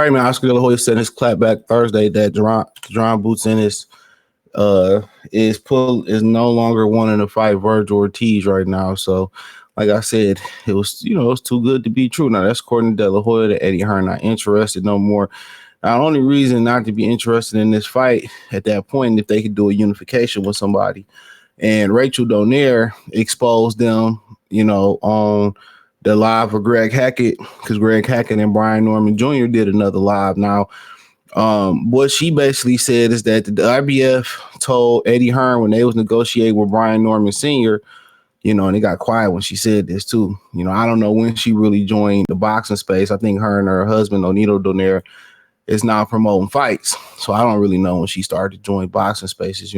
right, man. Oscar De La Hoya said in his clapback Thursday that Jaron Boots Ennis is no longer wanting to fight Vergil Ortiz right now. So, like I said, it was too good to be true. Now that's according to De La Hoya. To Eddie Hearn not interested no more. Now, the only reason not to be interested in this fight at that point, if they could do a unification with somebody, and Rachel Donaire exposed them, on the live of Greg Hackett, because Greg Hackett and Brian Norman Jr. did another live. Now, what she basically said is that the IBF told Eddie Hearn when they was negotiating with Brian Norman Sr., and it got quiet when she said this too. I don't know when she really joined the boxing space. I think her and her husband, Onito Donaire, is now promoting fights. So I don't really know when she started to join boxing spaces,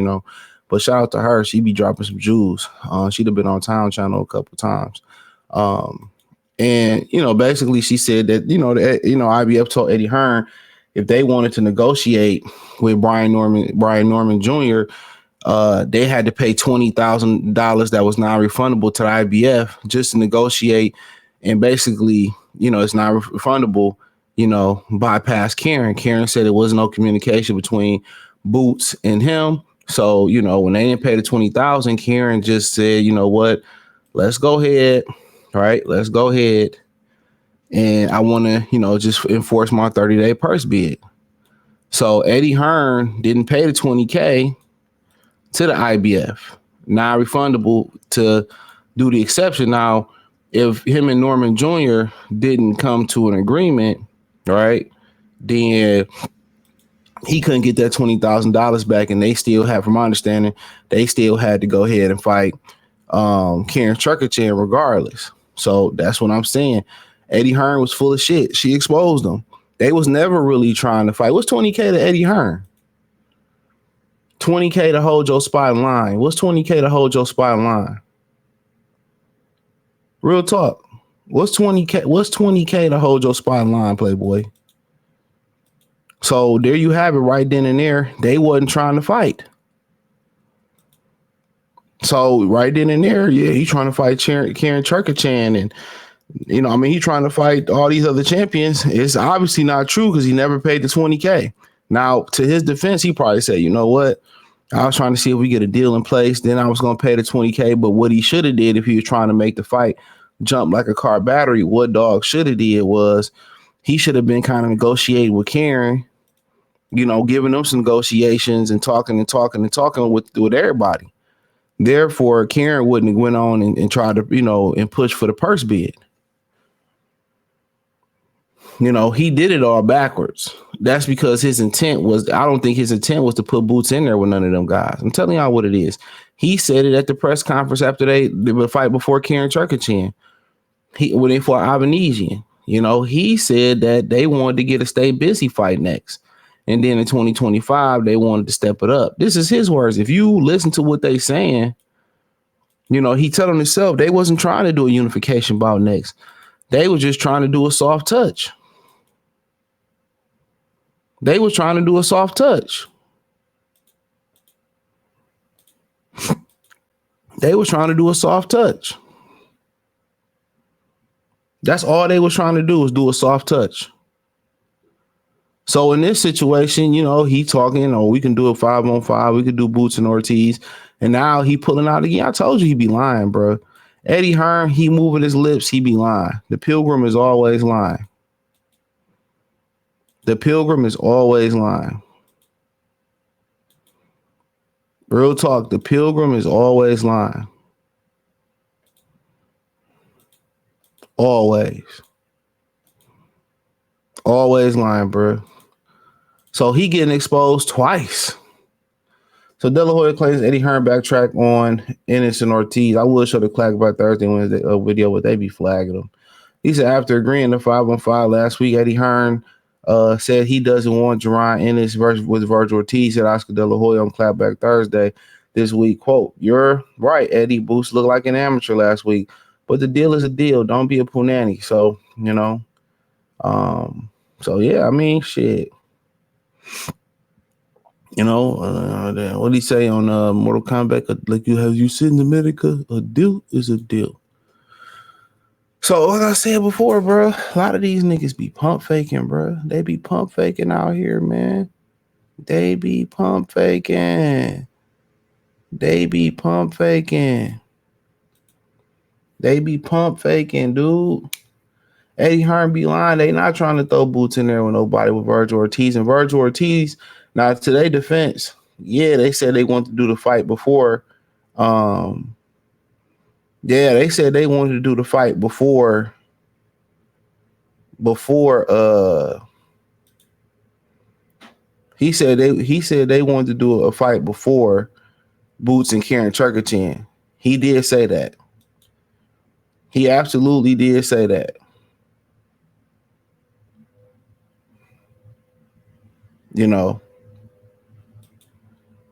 But shout out to her. She be dropping some jewels. She'd have been on Town Channel a couple times. And basically she said that, IBF told Eddie Hearn if they wanted to negotiate with Brian Norman Jr., they had to pay $20,000 that was non-refundable to the IBF just to negotiate. And basically, it's not refundable, bypass Karen. Karen said there was no communication between Boots and him. So, when they didn't pay the $20,000, Karen just said, you know what, let's go ahead. All right, let's go ahead. And I want to, just enforce my 30-day purse bid. So Eddie Hearn didn't pay the $20K to the IBF, non-refundable to do the exception. Now, if him and Norman Jr. didn't come to an agreement, right, then he couldn't get that $20,000 back, and they still had, from my understanding, they still had to go ahead and fight Karen Truckerchan regardless. So that's what I'm saying. Eddie Hearn was full of shit. She exposed them. They was never really trying to fight. What's $20K to Eddie Hearn? $20K to hold your spot in line. What's $20K to hold your spot in line? Real talk. What's $20K to hold your spot in line, Playboy? So there you have it right then and there. They wasn't trying to fight. So right then and there, yeah, he's trying to fight Karen Truckerchan, and he's trying to fight all these other champions. It's obviously not true because he never paid the $20K. Now, to his defense, he probably said, you know what? I was trying to see if we get a deal in place. Then I was going to pay the $20K. But what he should have did if he was trying to make the fight jump like a car battery, what Dog should have did was he should have been kind of negotiating with Karen, giving them some negotiations and talking with everybody. Therefore, Karen wouldn't have went on and tried to, and push for the purse bid. He did it all backwards. That's because his intent was, I don't think his intent was to put Boots in there with none of them guys. I'm telling y'all what it is. He said it at the press conference after the fight before Karen Truckerchan. When they fought Avanesian, he said that they wanted to get a Stay Busy fight next. And then in 2025, they wanted to step it up. This is his words. If you listen to what they saying, he telling himself they wasn't trying to do a unification bout next. They were just trying to do a soft touch. They was trying to do a soft touch. They was trying to do a soft touch. That's all they was trying to do, was do a soft touch. So in this situation, he talking, we can do a 5-on-5. We could do Boots and Ortiz. And now he pulling out again. I told you he be lying, bro. Eddie Hearn, he moving his lips. He be lying. The Pilgrim is always lying. The Pilgrim is always lying. Real talk. The Pilgrim is always lying. Always. Always lying, bro. So he getting exposed twice. So De La Hoya claims Eddie Hearn backtrack on Ennis and Ortiz. I will show the clack by Thursday Wednesday video, but they be flagging them. He said after agreeing to 5-on-5 last week, Eddie Hearn said he doesn't want Jaron Ennis with Vergil Ortiz. Said Oscar De La Hoya on Clapback Thursday this week. Quote, "You're right, Eddie. Boost looked like an amateur last week, but the deal is a deal. Don't be a punani." So, so yeah, I mean, shit. What did he say on Mortal Kombat? Like, you said in America, a deal is a deal. So like I said before, bro, a lot of these niggas be pump faking, bro. They be pump faking out here, man. They be pump faking. They be pump faking. They be pump faking, dude. Eddie Hearn be lying. They not trying to throw boots in there with nobody with Vergil Ortiz. And Vergil Ortiz, now to their defense, yeah, they said they wanted to do the fight before. Yeah, they said they wanted to do the fight before he said they wanted to do a fight before Boots and Karen Turkington. He did say that. He absolutely did say that. You know,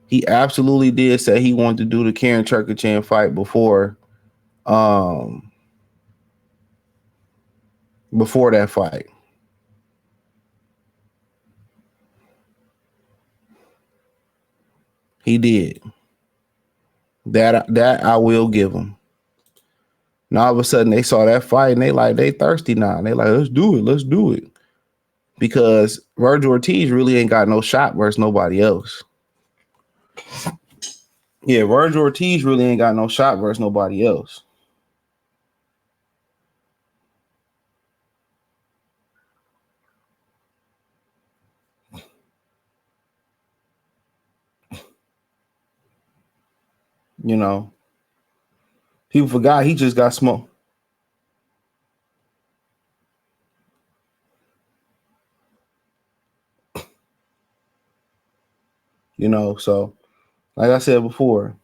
he absolutely did say he wanted to do the Karen Turkington fight um before that fight. He did. That I will give him. Now all of a sudden they saw that fight and they thirsty now. They like, let's do it. Because Vergil Ortiz really ain't got no shot versus nobody else. Yeah, Vergil Ortiz really ain't got no shot versus nobody else. You know, people forgot he just got smoked. You know, so like I said before,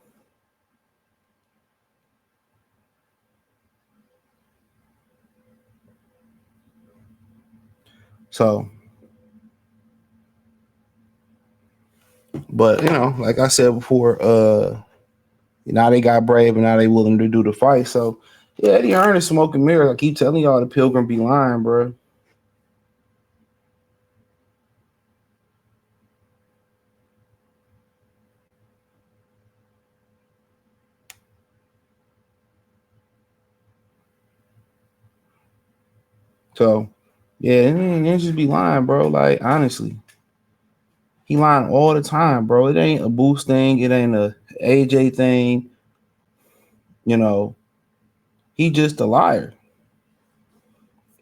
so but you know, like I said before, now they got brave and now they willing to do the fight. So yeah, Eddie Hearn is smoking mirrors. I keep telling y'all the Pilgrim be lying, bro. So yeah, it just be lying, bro. Like honestly, he lying all the time, bro. It ain't a Boost thing. It ain't a AJ thing. You know, he just a liar.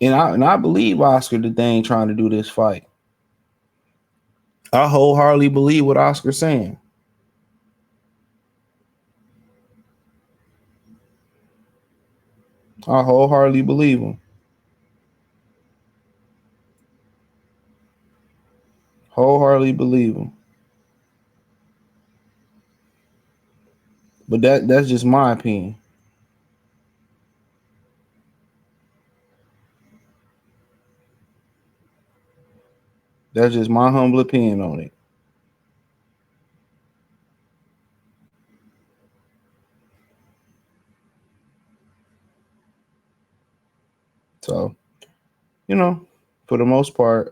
And I believe Oscar that they ain't trying to do this fight. I wholeheartedly believe what Oscar's saying. I wholeheartedly believe him. Wholeheartedly believe him. But that's just my opinion. That's just my humble opinion on it. So, you know, for the most part,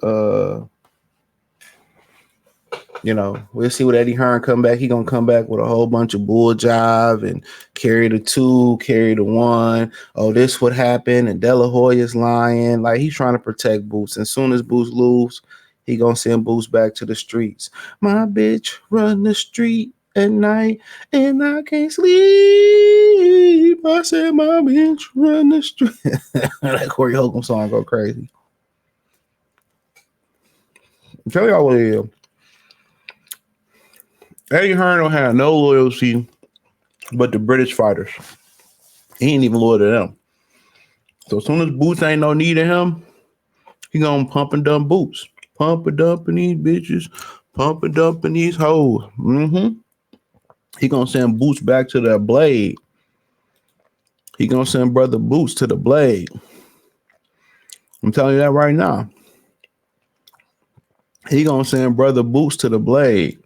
you know, we'll see what Eddie Hearn come back. He gonna come back with a whole bunch of bull jive and carry the 2, carry the 1. Oh, this what happened, and De La Hoya's lying. Like he's trying to protect Boots. And as soon as Boots lose, he gonna send Boots back to the streets. My bitch run the street at night, and I can't sleep. I said my bitch run the street. That Corey Holcomb song go crazy. Tell y'all what it is. Eddie Hearn don't have no loyalty but the British fighters. He ain't even loyal to them. So as soon as Boots ain't no need of him, he gonna pump and dump Boots. Pump and dumping these bitches. Pump and dumping these hoes. He gonna send Boots back to that blade. He gonna send brother Boots to the blade. I'm telling you that right now. He gonna send brother Boots to the blade.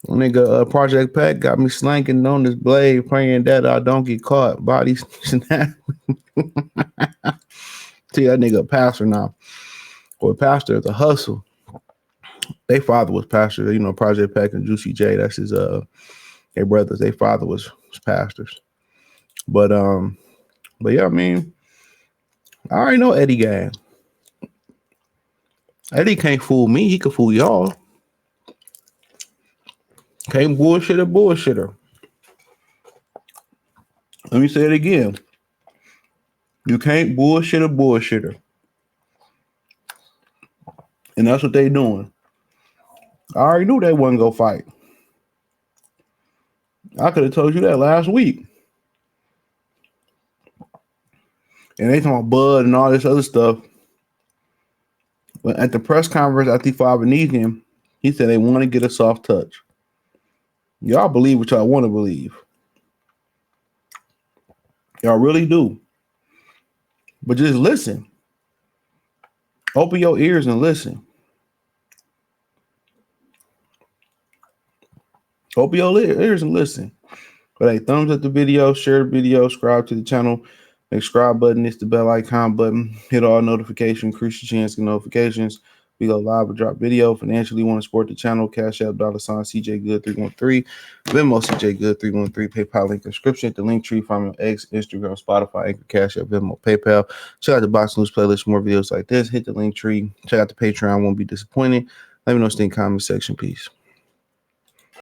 Nigga, Project Pack got me slanking on this blade, praying that I don't get caught. Body snap. See that nigga a pastor now. Or pastor is a hustle. Their father was pastor. You know, Project Pack and Juicy J. That's his their brothers. Their father was pastors. But yeah, I mean, I already know Eddie gang. Eddie can't fool me. He can fool y'all. Can't bullshitter. Let me say it again. You can't bullshitter. And that's what they doing. I already knew they wasn't gonna fight. I could have told you that last week. And they talking about Bud and all this other stuff. But at the press conference after he fought beneath him, he said they want to get a soft touch. Y'all believe what y'all want to believe. Y'all really do. But just listen. Open your ears and listen. Open your ears and listen. But hey, thumbs up the video, share the video, subscribe to the channel. The subscribe button is the bell icon button. Hit all notifications, increase your chance of notifications. We go live or drop video. Financially want to support the channel, Cash App, $CJ Good 313, Venmo CJ Good 313, PayPal link description, the link tree, find me on X, Instagram, Spotify, Anchor, Cash App, Venmo, PayPal. Check out the Box News playlist for more videos like this. Hit the link tree. Check out the Patreon. Won't be disappointed. Let me know in the comment section. Peace.